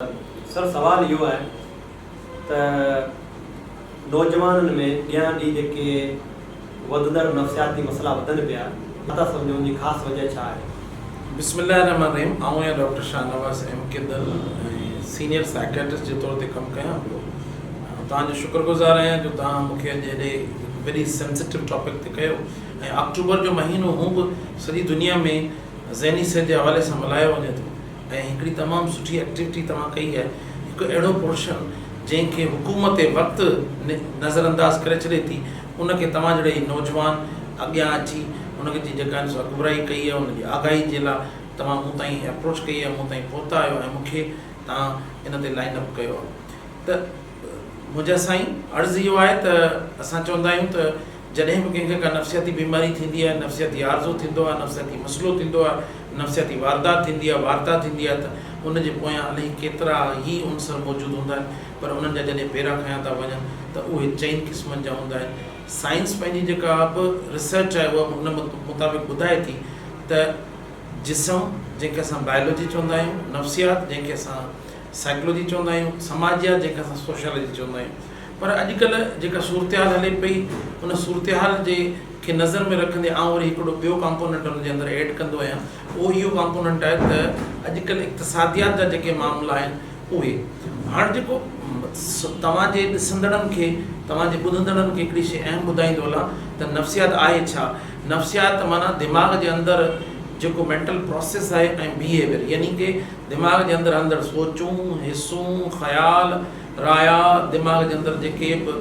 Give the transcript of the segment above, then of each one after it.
Sir सवाल इहो आहे त नौजवाननि में ॾियां ॾींहुं जेके वधंदड़ नफ़्सियाती मसइला वधनि पिया था सम्झो उनजी ख़ासि वजह छा आहे? बिस्मिल्लाहिर्रहमानिर्रहीम। आऊं या डॉक्टर शाहनवाज़ एम किदल सीनियर साइकेट्रिस्ट जे तौर ते कमु कयां पियो। तव्हांजो शुक्रगुज़ार आहियां जो तव्हां मूंखे अॼु हेॾे वॾी सेंसिटिव टॉपिक ते कयो। ऐं अक्टूबर जो महीनो हू बि सॼी दुनिया में ज़हनी सिहत जे हवाले सां मल्हायो वञे थो ऐं हिकिड़ी तमामु सुठी एक्टिविटी तव्हां कई आहे। हिकु अहिड़ो पोर्शन जंहिंखे हुकूमत वक़्तु नज़रअंदाज़ करे छॾे थी, उनखे तव्हां जहिड़े नौजवान अॻियां अची उनखे जी जेका अॻुवाई कई आहे, उनजी आगाही जे लाइ तव्हां मूं ताईं अप्रोच कई आहे, मूं ताईं पहुता आहियो ऐं मूंखे तव्हां इन ते लाइन अप कयो आहे। त मुंहिंजा साईं अर्ज़ु इहो आहे त असां चवंदा आहियूं त जॾहिं बि कंहिंखे का नफ़्सियाती बीमारी थींदी आहे, नफ़्सियाती आर्ज़ो थींदो आहे, नफ़्सियाती मसइलो थींदो आहे, नफ़्सियाती वारदात थींदी आहे, वारता थींदी आहे, त उनजे पोयां इलाही केतिरा ई उनसर मौजूदु हूंदा आहिनि। पर उन्हनि जा जॾहिं पेरा खयां था वञनि त उहे चइनि क़िस्मनि जा हूंदा आहिनि। साइंस पंहिंजी जेका बि रिसर्च आहे उहा उन मुताबिक़ ॿुधाए थी त जिस्म जंहिंखे असां बायोलॉजी चवंदा आहियूं, नफ़्सियात जंहिंखे असां साइकोलॉजी चवंदा आहियूं, समाजियात जंहिंखे असां सोशोलॉजी चवंदा आहियूं। पर अॼुकल्ह जेका सूरत हाल हले पई, उन सूरत हाल जे खे नज़र में रखंदे आउं वरी हिकिड़ो ॿियो कंपोनेंट हुनजे अंदरि ऐड कंदो आहियां। उहो इहो कंपोनेंट आहे त अॼुकल्ह इक़्तिसादियात जा जेके मामला आहिनि उहे हाणे जेको तव्हांजे ॾिसंदड़नि खे, तव्हांजे ॿुधंदड़नि खे हिकिड़ी शइ अहम ॿुधाईंदो हलां त नफ़्सियात आहे छा। नफ़्सियात माना दिमाग़ जे अंदरि जेको मेंटल प्रोसेस आहे ऐं बिहेवियर, यानी कि दिमाग़ जे अंदरि सोचूं, हिसूं, ख़्याल, राया, दिमाग़ जे अंदरि जेके बि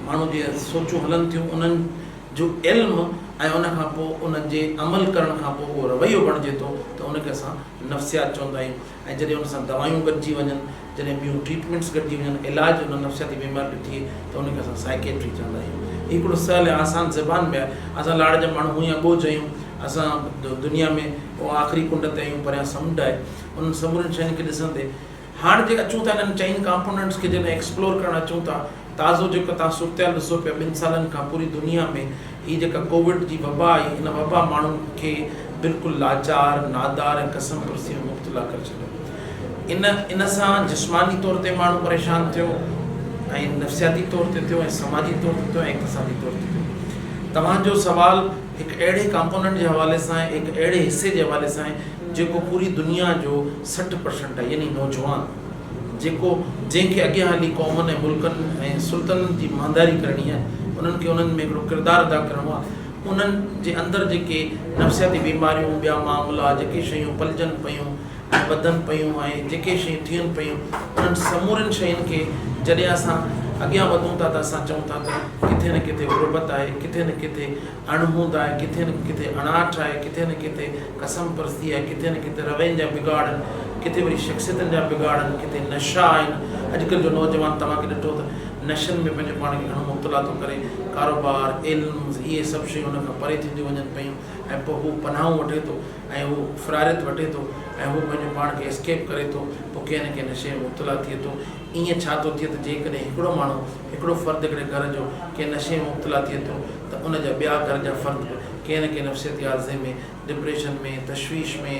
माण्हू जी सोचूं हलनि थियूं, उन्हनि जो इल्मु ऐं उनखां पोइ उन्हनि जे अमल करण खां पोइ उहो रवैयो बणिजे थो, त उनखे असां नफ़्सियात चवंदा आहियूं। ऐं जॾहिं उन सां दवायूं गॾिजी वञनि, जॾहिं ॿियूं ट्रीटमेंट्स गॾिजी वञनि, इलाजु उन नफ़्सियाती बीमारी थिए त उनखे असां साइकेट्री चवंदा आहियूं। हिकिड़ो सहल ऐं आसान ज़बान में आहे। असां लाड़ जा माण्हू हूअं अॻो चयूं, असां दुनिया में उहो आख़िरी कुंड ते आहियूं, परियां समुंड आहे। उन्हनि सभिनीनि शयुनि खे ॾिसंदे हाणे जेके अचूं था इन्हनि चइनि कंपोनेंट्स खे जॾहिं एक्सप्लोर करणु अचूं था, ताज़ो जेको तव्हां सूरत हाल ॾिसो पिया 2 सालनि खां पूरी दुनिया में हीअ जेका कोविड जी वबा आई, हिन वबा माण्हुनि खे बिल्कुलु लाचार, नादार ऐं कसम परसी में मुब्तला करे छॾियो। इन सां जिस्मानी तौर ते माण्हू परेशान थियो ऐं नफ़्सियाती तौर ते थियो ऐं समाजी तौर ते थियो ऐं इक़्तिसादी तौर ते थियो। तव्हांजो सुवाल हिकु अहिड़े कंपोनेंट जे हवाले सां आहे, हिकु अहिड़े हिसे जे हवाले सां आहे जेको पूरी दुनिया जो 60% आहे, यानी नौजवान जंहिंखे अॻियां हली क़ौमुनि ऐं मुल्कनि ऐं सुल्तननि जी मांदारी करणी आहे, उन्हनि खे उन्हनि में हिकिड़ो किरदारु अदा करिणो आहे। उन्हनि जे अंदरि जेके नफ़्सियाती बीमारियूं, ॿिया मामला, जेके शयूं पलिजनि पियूं ऐं वधनि पियूं ऐं जेके शयूं थियनि पियूं, उन्हनि समूरनि शयुनि खे जॾहिं असां अॻियां वधूं था त असां चऊं था त किथे न किथे गुरबत आहे, किथे न किथे अणहूंद आहे, किथे न किथे अणाठ आहे, किथे न किथे कसम परस्ती आहे, किथे न किथे रवैनि जा बिगाड़ आहिनि, किथे वरी शख़्सियतनि जा बिगाड़ आहिनि, किथे नशा आहिनि। अॼुकल्ह जो नौजवान तव्हांखे ॾिठो त नशनि में पंहिंजे पाण खे घणो मुब्तला थो करे। कारोबार, इल्म, इहे सभु शयूं हुन खां परे थींदियूं वञनि पियूं ऐं पोइ हू पनाहूं वठे थो ऐं हू फ़रारियत वठे थो ऐं हू पंहिंजे पाण खे एस्केप करे थो, पोइ कंहिं न कंहिं नशे में मुब्तला थिए थो। ईअं छा थो थिए त जेकॾहिं हिकिड़ो माण्हू, हिकिड़ो फ़र्दु हिकिड़े घर जो कंहिं नशे में मुब्तला थिए थो त उनजा ॿिया घर जा फ़र्द कंहिं न कंहिं नफ़्सियाती आर्ज़े में, डिप्रेशन में, तशवीश में,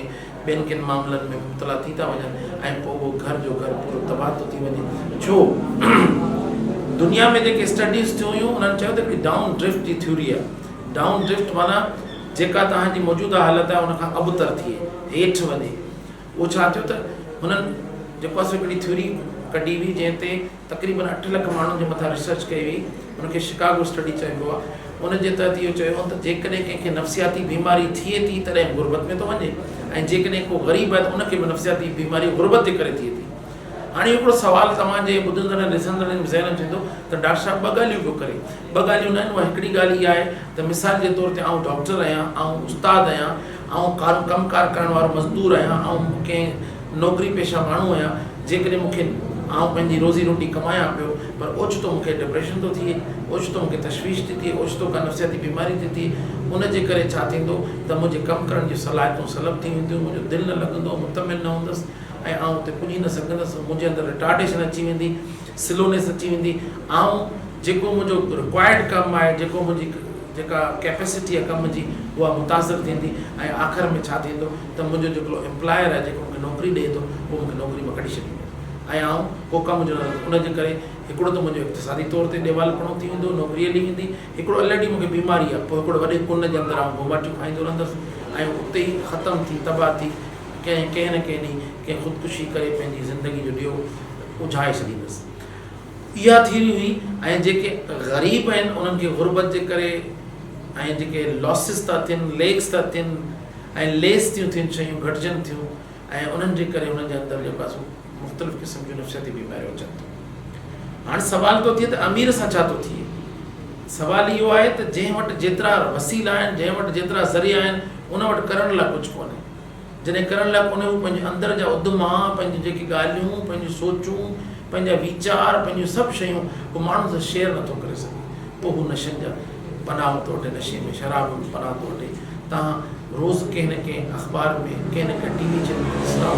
ॿियनि किन मामलनि में मुब्तला थी था वञनि ऐं पोइ उहो घर जो घर पूरो तबाह थो थी वञे। छो दुनिया में जेके स्टडीज़ थियूं हुयूं उन्हनि चयो त हिकिड़ी डाउन ड्रिफ्ट जी थ्योरी आहे। डाउन ड्रिफ्ट माना जेका तव्हांजी मौजूदा हालत आहे उनखां अबतर थिए, हेठि वञे। उहो छा थियो त हुननि जेको आहे हिकिड़ी थ्योरी कढी हुई जंहिं ते तक़रीबन 8 लख माण्हुनि जे मथां रिसर्च कई हुई, उनखे शिकागो स्टडी चइबो आहे। उनजे तहत इहो चयो त जेकॾहिं कंहिंखे नफ़्सियाती बीमारी थिए थी तॾहिं गुरबत में थो वञे ऐं जेकॾहिं को ग़रीब आहे त उनखे बि नफ़्सियाती बीमारी गुरबत जे करे थिए थी। हाणे हिकिड़ो सुवाल तव्हांजे ॿुधंदड़ ॾिसंदड़नि ज़हन में थींदो त डॉक्टर साहिबु 2 ॻाल्हियूं पियो करे। 2 ॻाल्हियूं न आहिनि। उहा हिकिड़ी ॻाल्हि इहा आहे त मिसाल जे तौर ते आउं डॉक्टर आहियां, आउं उस्ताद आहियां, आउं कमकार करण वारो मज़दूर आहियां, आउं कंहिं नौकिरी पेशा माण्हू आहियां। जेकॾहिं मूंखे आउं पंहिंजी रोज़ी रोटी कमायां पियो पर ओचितो मूंखे डिप्रेशन थो थिए, ओचितो मूंखे तशवीश थी थिए, ओचितो का नफ़्सियाती बीमारी थी थिए, उनजे करे छा थींदो त मुंहिंजे कमु करण जी सलाहियतूं सलब थी वेंदियूं, मुंहिंजो दिलि न लॻंदो, मुतमिन न हूंदुसि ऐं आउं उते पुॼी न सघंदुसि। मुंहिंजे अंदरि रिटार्डेशन अची वेंदी, स्लोनेस अची वेंदी। जेको मुंहिंजो रिक्वायर्ड कमु आहे, जेको मुंहिंजी जेका कैपेसिटी आहे कम जी, उहा मुतासिर थींदी ऐं आख़िर में छा थींदो त मुंहिंजो जेको एम्प्लॉयर आहे, जेको मूंखे नौकिरी ॾिए थो, उहो मूंखे नौकिरी मां कढी छॾींदो। ऐं आउं को कमु जो उनजे करे हिकिड़ो त मुंहिंजो इक़्तिसादी तौर ते ॾेवालपणो थी वेंदो, नौकिरी हली वेंदी, हिकिड़ो ऑलरेडी मूंखे बीमारी आहे, पोइ हिकिड़ो वॾे कुन जे अंदरि आउं घुमाटियूं खाईंदो रहंदुसि ऐं उते ई ख़तमु थी तबाह थी कंहिं न कंहिं ॾींहुं कंहिं ख़ुदकुशी करे पंहिंजी ज़िंदगी जो ॾियो उझाए छॾींदुसि। इहा थी हुई। ऐं जेके ग़रीब आहिनि उन्हनि खे ग़ुर्बत जे करे ऐं जेके लॉसिस था थियनि, लेक्स था थियनि ऐं लेस थियूं थियनि, शयूं घटिजनि थियूं ऐं उन्हनि जे करे उन्हनि जे अंदरि जेको आहे मुख़्तलिफ़ क़िस्म जूं नफ़सियाती बीमारियूं अचनि थियूं। हाणे सुवाल थो थिए त अमीर सां छा थो थिए? सुवाल इहो आहे त जंहिं वटि जेतिरा वसीला आहिनि, जंहिं वटि जेतिरा ज़रिया आहिनि, उन वटि करण लाइ कुझु कोन्हे। जॾहिं करण लाइ कोन्हे, हू पंहिंजे अंदरि जा उद्दमा, पंहिंजी जेकी ॻाल्हियूं, पंहिंजूं सोचूं, पंहिंजा वीचार, पंहिंजूं सभु शयूं हू माण्हू सां शेयर नथो करे सघे। पोइ हू नशनि जा पनाह थो वठे, नशे में शराब में पनाह थो वठे। तव्हां रोज़ु कंहिं न कंहिं अख़बार में, कंहिं न कंहिं टीवी चैनल में ॾिसंदा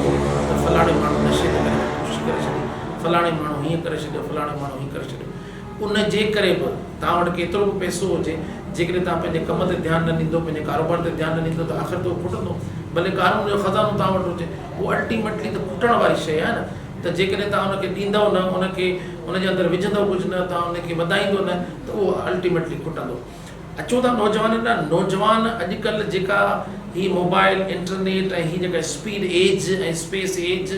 त फलाणे माण्हू नशे जे करे ख़ुदकुशी करे छॾी, फलाणे माण्हू हीअं करे छॾियो, फलाणे माण्हू हीअं करे छॾियो। उन जे करे बि तव्हां वटि केतिरो बि पैसो हुजे, जेकॾहिं तव्हां पंहिंजे कम ते ध्यानु न ॾींदो, पंहिंजे कारोबार ते ध्यानु न ॾींदो त आख़िर त उहो खुटंदो। भले क़ानून जो ख़ज़ानो तव्हां वटि हुजे, उहो अल्टीमेटली त खुटण वारी शइ आहे न। त जेकॾहिं तव्हां हुनखे ॾींदव न, हुनखे हुनजे अंदरि विझंदव कुझु न, तव्हां हुनखे वधाईंदो न, त उहो अल्टीमेटली खुटंदो। अचो था नौजवाननि ॾांहुं। नौजवान अॼुकल्ह जेका ही मोबाइल, इंटरनेट ऐं ही जेका स्पीड एज ऐं स्पेस एज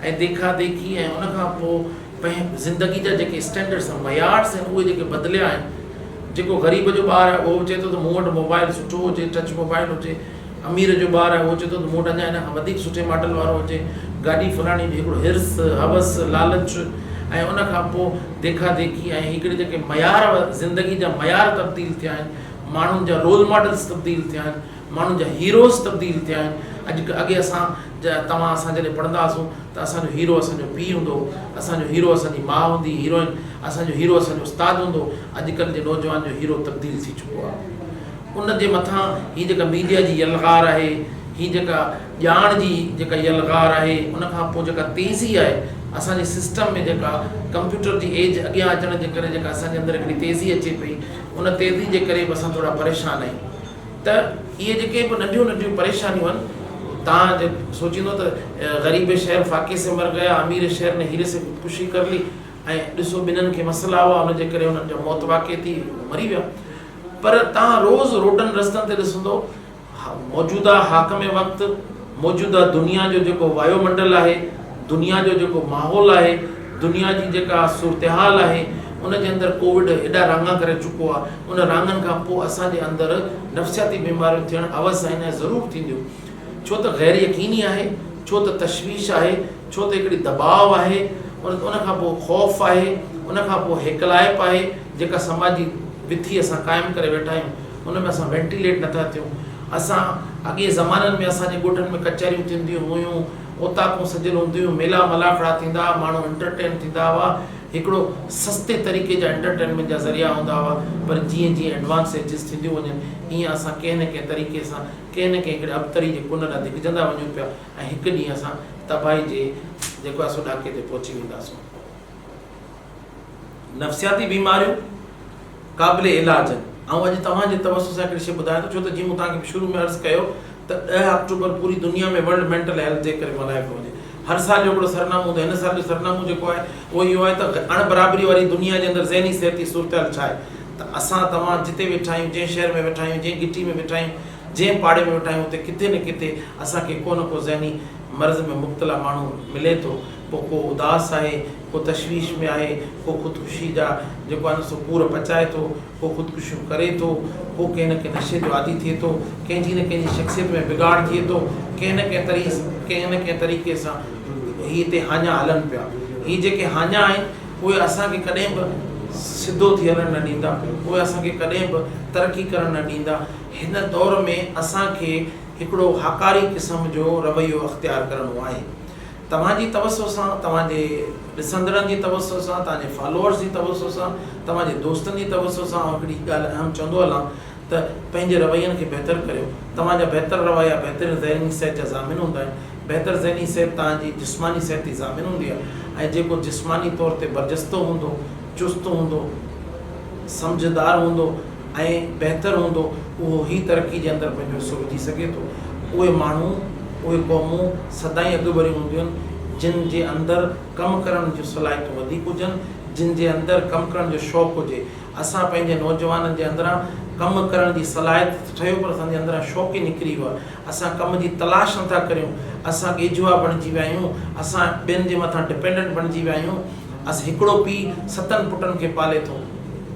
ऐं देखा देखी ऐं उनखां पोइ पंहिंजी ज़िंदगी जा जेके स्टैंडर्ड्स आहिनि, मयार्स आहिनि, उहे जेके बदिलिया आहिनि। जेको ग़रीब जो ॿारु आहे उहो चए थो त मूं वटि मोबाइल सुठो हुजे, टच मोबाइल हुजे। अमीर जो ॿारु आहे उहो चए थो त मूं वटि अञा हिन खां वधीक सुठे मॉडल वारो हुजे, गाॾी फलाणी, हिकिड़ो हिर्स, हवस, लालच ऐं उनखां पोइ देखा देखी ऐं हिकिड़े जेके मयार, ज़िंदगी जा मयार तब्दील थिया आहिनि, माण्हुनि जा रोल मॉडल्स तब्दील थिया आहिनि, माण्हुनि जा हीरोज़ तब्दील थिया आहिनि। अॻे असां जॾहिं पढ़ंदा हुआसीं त असांजो हीरो असांजो पीउ हूंदो, असांजो हीरो असांजी माउ हूंदी, हीरोइन, असांजो हीरो असांजो उस्तादु हूंदो। अॼुकल्ह जे नौजवान जो हीरो तब्दील थी चुको आहे। उन जे मथां हीअ जेका मीडिया जी यलगार आहे, हीअ जेका ॼाण जी जेका यलगार आहे, उनखां पोइ जेका तेज़ी आहे असांजे सिस्टम में, जेका कंप्यूटर जी एज अॻियां अचण जे करे जेका असांजे अंदरि हिकिड़ी तेज़ी अचे पई, उन तेज़ी जे करे बि असां थोरा परेशान आहियूं। त इहे जेके बि नंढियूं नंढियूं परेशानियूं आहिनि, तव्हां जे सोचींदो त ग़रीब शहर फाके से मर गया, अमीर शहर ने हीरे से ख़ुदकुशी कर ली, ऐं ॾिसो ॿिन्हिनि खे मसइला हुआ, उनजे करे उन्हनि जो मौत वाक़ई थी, मरी विया। पर तव्हां रोज़ु रोडनि रस्तनि ते ॾिसंदो, मौजूदा हाकम वक़्तु, मौजूदा दुनिया जो जेको वायुमंडल आहे, दुनिया जो जेको माहौल आहे, दुनिया जी जेका सूरत हाल आहे, उनजे अंदरि कोविड एॾा राङा करे चुको आहे। उन राङनि खां पोइ असांजे अंदरि नफ़सियाती बीमारियूं थियणु अवसि आहिनि ऐं ज़रूरु थींदियूं। छो त गैर यकीनी आहे, छो त तशवीश आहे, छो त हिकिड़ी दबाव आहे, उनखां पोइ ख़ौफ़ आहे, उनखां पोइ हिकलाइप आहे, जेका समाजी विथी असां क़ाइमु करे वेठा आहियूं, उन में असां वेंटिलेट नथा थियूं। असां अॻे ज़माननि में असांजे ॻोठनि में कचहरियूं थींदियूं हुयूं, ओताकूं सजियल हूंदियूं हुयूं, मेला मलाखड़ा थींदा, माण्हू एंटरटेन थींदा हुआ, हिकिड़ो सस्ते तरीक़े जा एंटरटेनमेंट जा ज़रिया हूंदा हुआ। पर जीअं जीअं एडवांस एजिस थींदियूं वञनि, हीअं असां कंहिं न कंहिं तरीक़े सां, कंहिं न कंहिं हिकिड़े अबतरी जे कुन ॾांहुं धिकजंदा वञूं पिया, ऐं हिकु ॾींहुं असां तबाही जे जेको आहे सो ॾाके ते पहुची वेंदासीं। नफ़सियाती बीमारियूं क़ाबिल इलाज आहिनि। ऐं अॼु तव्हांजे तवसु सां हिकिड़ी शइ ॿुधायां थो, छो त जीअं मूं तव्हांखे शुरू में अर्ज़ु कयो त 10 अक्टूबर पूरी दुनिया में वर्ल्ड मेंटल हेल्थ जे करे मल्हायो पियो वञे। हर साल जो हिकिड़ो सरनामो हूंदो आहे। हिन साल जो सरनामो जेको आहे उहो इहो आहे त अणबराबरी वारी दुनिया जे अंदरि ज़हनी सिहती सूरत छा आहे। त असां तव्हां जिते वेठा आहियूं, जंहिं शहर में वेठा आहियूं, जंहिं गिटी में वेठा आहियूं, जंहिं पाड़े में वेठा आहियूं, उते किथे न किथे असांखे को न को ज़हनी मर्ज़ में मुब्तला माण्हू मिले थो। पोइ को उदास आहे, को तशवीश में आहे, को ख़ुदकुशी जा जेको आहे न सो पूर पचाए थो, को ख़ुदकुशियूं करे थो, को कंहिं न कंहिं नशे जो आदी थिए थो, कंहिंजी न कंहिंजी शख़्सियत में बिगाड़ थिए थो, कंहिं न कंहिं तरीक़े सां हीअ हिते हाञा हलनि पिया। हीअ जेके हाञा आहिनि उहे असांखे कॾहिं बि सिधो थी हलणु न ॾींदा, उहे असांखे कॾहिं बि तरक़ी करणु न ॾींदा। हिन दौर में असांखे हिकिड़ो हाकारी क़िस्म जो रवैयो अख़्तियार करणो आहे। तव्हांजी तवसो सां, तव्हांजे ॾिसंदड़नि जी तवसो सां, तव्हांजे फॉलोअर्स जी तवसो सां, तव्हांजे दोस्तनि जी तवसो सां हिकिड़ी ॻाल्हि अहम चवंदो हलां त पंहिंजे रवैयनि खे बहितर करियो। तव्हांजा बहितर रवैया बहितर ज़हनी सिहत जा ज़ामिन हूंदा आहिनि। बहितर ज़हनी सिहत तव्हांजी जिस्मानी सिहत जी ज़ामिन हूंदी आहे। ऐं जेको जिस्मानी तौर ते बरजस्तो हूंदो, चुस्त हूंदो, सम्झदार हूंदो ऐं बहितर हूंदो, उहो ई तरक़ी जे अंदरि पंहिंजो हिसो विझी सघे थो। उहे माण्हू, उहे क़ौमूं सदाईं अॻु भरियूं हूंदियूं आहिनि जिन जे अंदरि कमु करण जूं सलाहियतूं वधीक हुजनि, जिन जे अंदरि कमु करण जो शौक़ु हुजे। असां पंहिंजे नौजवाननि जे अंदरां कमु करण जी सलाहियत ठहियो पर असांजे अंदरां शौक़ु ई निकिरी वियो आहे। असां कम जी तलाश नथा करियूं, असां ॻेझुआ बणिजी विया आहियूं, असां ॿियनि जे मथां डिपेंडेंट बणिजी विया आहियूं। असां हिकिड़ो पीउ 7 पुटनि खे पाले थो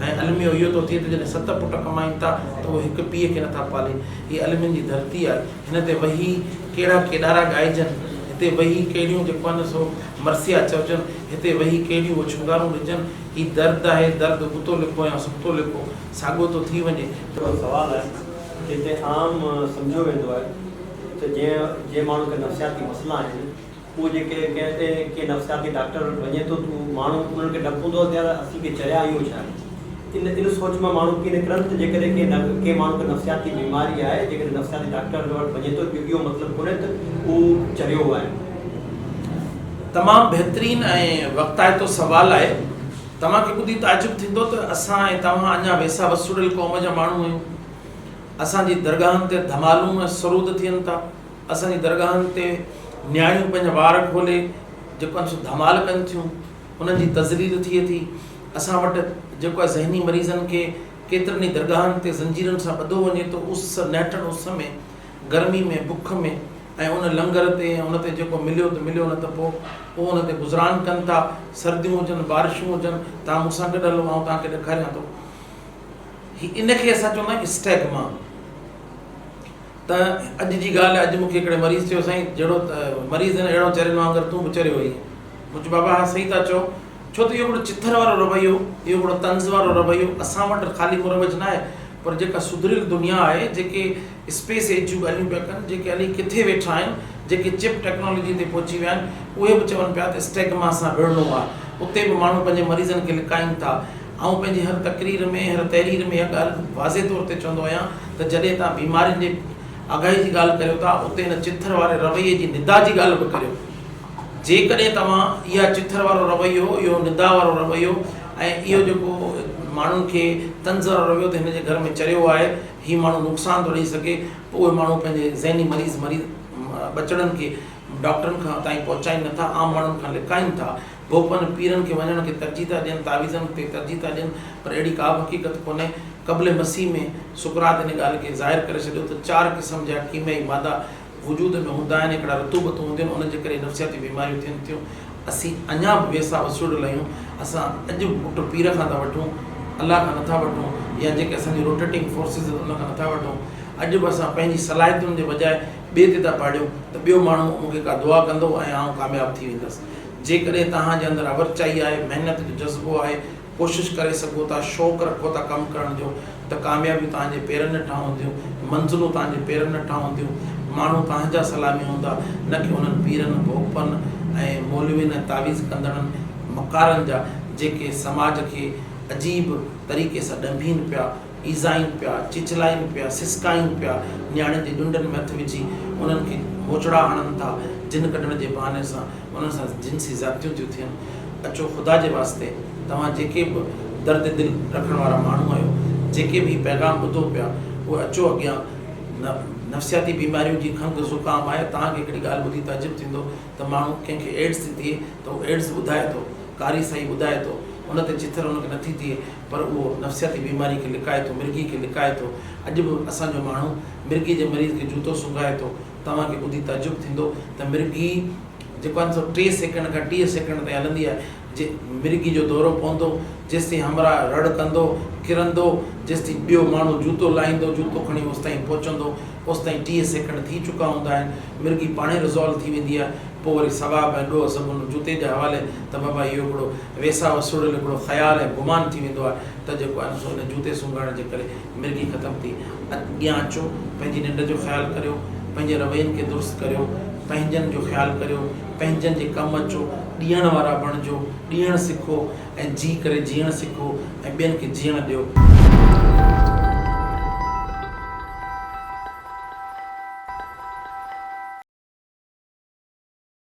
ऐं अलमियो इहो थो थिए त जॾहिं 7 पुट कमाइनि था त उहे हिकु पीउ खे नथा पाले। हीअ अलमियुनि जी धरती आहे, हिन ते वेही कहिड़ा केॾारा ॻाइजनि, हिते वेही कहिड़ियूं जेको आहे न सो मरसिया चवजनि, हिते वेही कहिड़ियूं उछंगारूं ॾिजनि। हीउ दर्द आहे, दर्द गुतो लिखो या सुठो लिखो, साॻियो थो थी वञे। हिकिड़ो सुवालु आहे जिते आम सम्झो वेंदो आहे त जंहिं माण्हू खे नफ़्सियाती मसइला आहिनि उहे जेके के नफ़्सियाती डॉक्टर वटि वञे थो त माण्हू उन्हनि खे डपु हूंदो आहे त असीं खे चरिया आहियूं छा। इन सोच में माण्हू कीअं निकिरनि त जेकॾहिं के माण्हू खे नफ़्सियाती बीमारी आहे, जेकॾहिं नफ़्सियाती डॉक्टर वटि वञे थो इहो मतिलबु कोन्हे त उहो चरियो आहे। तमामु बहितरीनु ऐं वक़्ताइतो सुवालु आहे। तव्हांखे ॿुधी ताजुब थींदो त असां ऐं तव्हां अञा वेसा वसूड़ियल क़ौम जा माण्हू आहियूं। असांजी दरगाहनि ते धमालूं ऐं सरूद थियनि था, असांजी दरगाहनि ते न्याणियूं पंहिंजा वार खोले जेको आहे सो धमाल कनि थियूं, उन्हनि जी तज़लील थिए थी। असां वटि जेको आहे ज़हनी मरीज़नि खे केतिरनि ई दरगाहनि ते ज़ंजीरनि सां ॿधो वञे थो, उस नेठण उस में, गर्मी में, बुख में, ऐं उन लंगर ते उन ते जेको मिलियो त मिलियो, न त पोइ उन ते गुज़रान कनि था। सर्दियूं हुजनि, बारिशूं हुजनि, तव्हां मूंसां गॾु हलो, आउं तव्हांखे ॾेखारियां थो। इनखे असां चवंदा आहियूं स्टैगमा। त अॼु जी ॻाल्हि आहे, अॼु मूंखे हिकिड़े मरीज़ चयो, साईं जहिड़ो मरीज़ आहिनि अहिड़ो चरियल वांगुरु तूं बि चरियो हुई। मुंहिंजो बाबा हा सही था चओ, छो त इहो हिकिड़ो चिथर वारो रवैयो, इहो हिकिड़ो तंज़ वारो रवैयो असां वटि ख़ाली मुरवज न आहे, पर जेका सुधरियल दुनिया आहे, जेके स्पेस एज जूं ॻाल्हियूं पिया कनि, जेके अली किथे वेठा आहिनि, जेके चिप टेक्नोलॉजी ते पहुची विया आहिनि, उहे बि चवनि पिया त स्टैगमा सां विढ़णो आहे। उते बि माण्हू पंहिंजे मरीज़नि खे लिकाइनि था। ऐं पंहिंजी हर तक़रीर में, हर तहरीर में इहा ॻाल्हि वाज़े तौर ते चवंदो आहियां त जॾहिं तव्हां बीमारियुनि जे आगाही जी ॻाल्हि करियो था, उते हिन चिथर वारे रवैये जी निदा जी ॻाल्हि बि करियो। जेकॾहिं तव्हां इहा चिथर वारो रवैयो, इहो निदा वारो रवैयो ऐं इहो जेको माण्हुनि खे तंज़ वारो रवैयो त हिन जे घर में चरियो आहे, हीउ माण्हू नुक़सानु थो ॾेई सघे, पोइ उहे माण्हू पंहिंजे ज़हनी मरीज़ बचड़नि खे डॉक्टरनि खां ताईं पहुचाइनि नथा, आम माण्हुनि खां लिकाइनि था। भोपनि पीरनि खे वञण खे तरजीह था ॾियनि, तावीज़नि ते तरजीह था ॾियनि, पर अहिड़ी का बि हक़ीक़त कोन्हे। क़ब्ल मसीह में सुकरात इन ॻाल्हि खे ज़ाहिर करे छॾियो त 4 क़िस्म जा कीमयाई मादा वजूद में हूंदा आहिनि, हिकिड़ा रतूबतूं हूंदियूं आहिनि, उनजे करे नफ़्सियाती बीमारियूं थियनि थियूं। असीं अञा बि वेसा वसूड़ियल आहियूं। असां अॼु पुटु पीर खां था वठूं, अलाह खां नथा वठूं, या जेके असांजी रोटेटिंग फोर्सिस उन खां नथा वठूं। अॼु बि असां पंहिंजी सलाहियतुनि जे बजाए ॿिए ते था पाड़ियूं त ॿियो माण्हू मूंखे का दुआ कंदो ऐं आउं कामयाबु थी वेंदुसि। जेकॾहिं तव्हांजे अंदरि अवरचाई आहे, महिनत जो जज़्बो आहे, कोशिशि करे सघो था, शौक़ु रखो था कमु करण जो, त कामयाबियूं तव्हांजे पेरनि न ठहंदियूं, मंज़िलूं तव्हांजे पेरनि न ठहंदियूं। माण्हू तव्हांजा सलामी हूंदा, न की उन्हनि पीरनि, भोपनि ऐं मौलवियुनि ऐं तावीज़ कंदड़नि मकारनि जा, जेके समाज खे अजीब तरीक़े सां ॾंभीनि पिया, ईज़ाइनि पिया, चिचलाइनि पिया, सिसकाइनि पिया, न्याणियुनि जे ॾुंडनि में हथ विझी उन्हनि खे मोचड़ा हणनि था, जिन कढण जे बहाने सां उन्हनि सां जिनसी ज़्यादतियूं थियूं थियनि। अचो ख़ुदा जे वास्ते, तव्हां जेके बि दर्द दिलि रखण वारा माण्हू आहियो, जेके बि पैगाम ॿुधो पिया, उहे अचो अॻियां। नफ़्सियाती बीमारियूं जी खंघि ज़ुकाम आहे, तव्हांखे हिकिड़ी ॻाल्हि ॿुधी ताजुब थींदो त माण्हू कंहिंखे एड्स थी थिए त उहो एड्स ॿुधाए थो, कारी साई ॿुधाए थो, उन ते चिथर उनखे नथी थिए, पर उहो नफ़्सियाती बीमारी खे लिकाए थो, मिर्गी खे लिकाए थो। अॼु बि असांजो माण्हू मिर्गी जे मरीज़ खे जूतो सुंघाए थो। तव्हांखे ॿुधी ताजुब थींदो त मिर्गी जेको आहे सो 3 सेकंड खां 30 सेकंड ताईं हलंदी आहे। जे मिर्गी जो दौरो पवंदो, जेसिताईं हमरा रड़ कंदो, किरंदो, जेसिताईं ॿियो माण्हू जूतो लाहींदो, जूतो खणी होसि ताईं पहुचंदो, होसि ताईं 30 सेकंड थी चुका हूंदा आहिनि। मिर्गी पाणे रिज़ॉल्व थी वेंदी आहे। पोइ वरी सवाब ऐं ॾोह सभु हुन जूते जे हवाले त बाबा इहो हिकिड़ो वेसा वसूड़ियल हिकिड़ो ख़्यालु ऐं गुमान थी वेंदो आहे त जेको आहे सो हिन जूते सुंघाइण जे करे मिर्गी ख़तमु थी। अॻियां अचो, पंहिंजी निंड जो ख़्यालु करियो, पंहिंजे रवैयनि खे दुरुस्त करियो, पंहिंजनि जो ख़्यालु करियो, पंहिंजनि जे कमु अचो, ॾियण वारा बणिजो, ॾियणु सिखो ऐं जी करे जीअणु सिखो ऐं ॿियनि खे जीअणु ॾियो।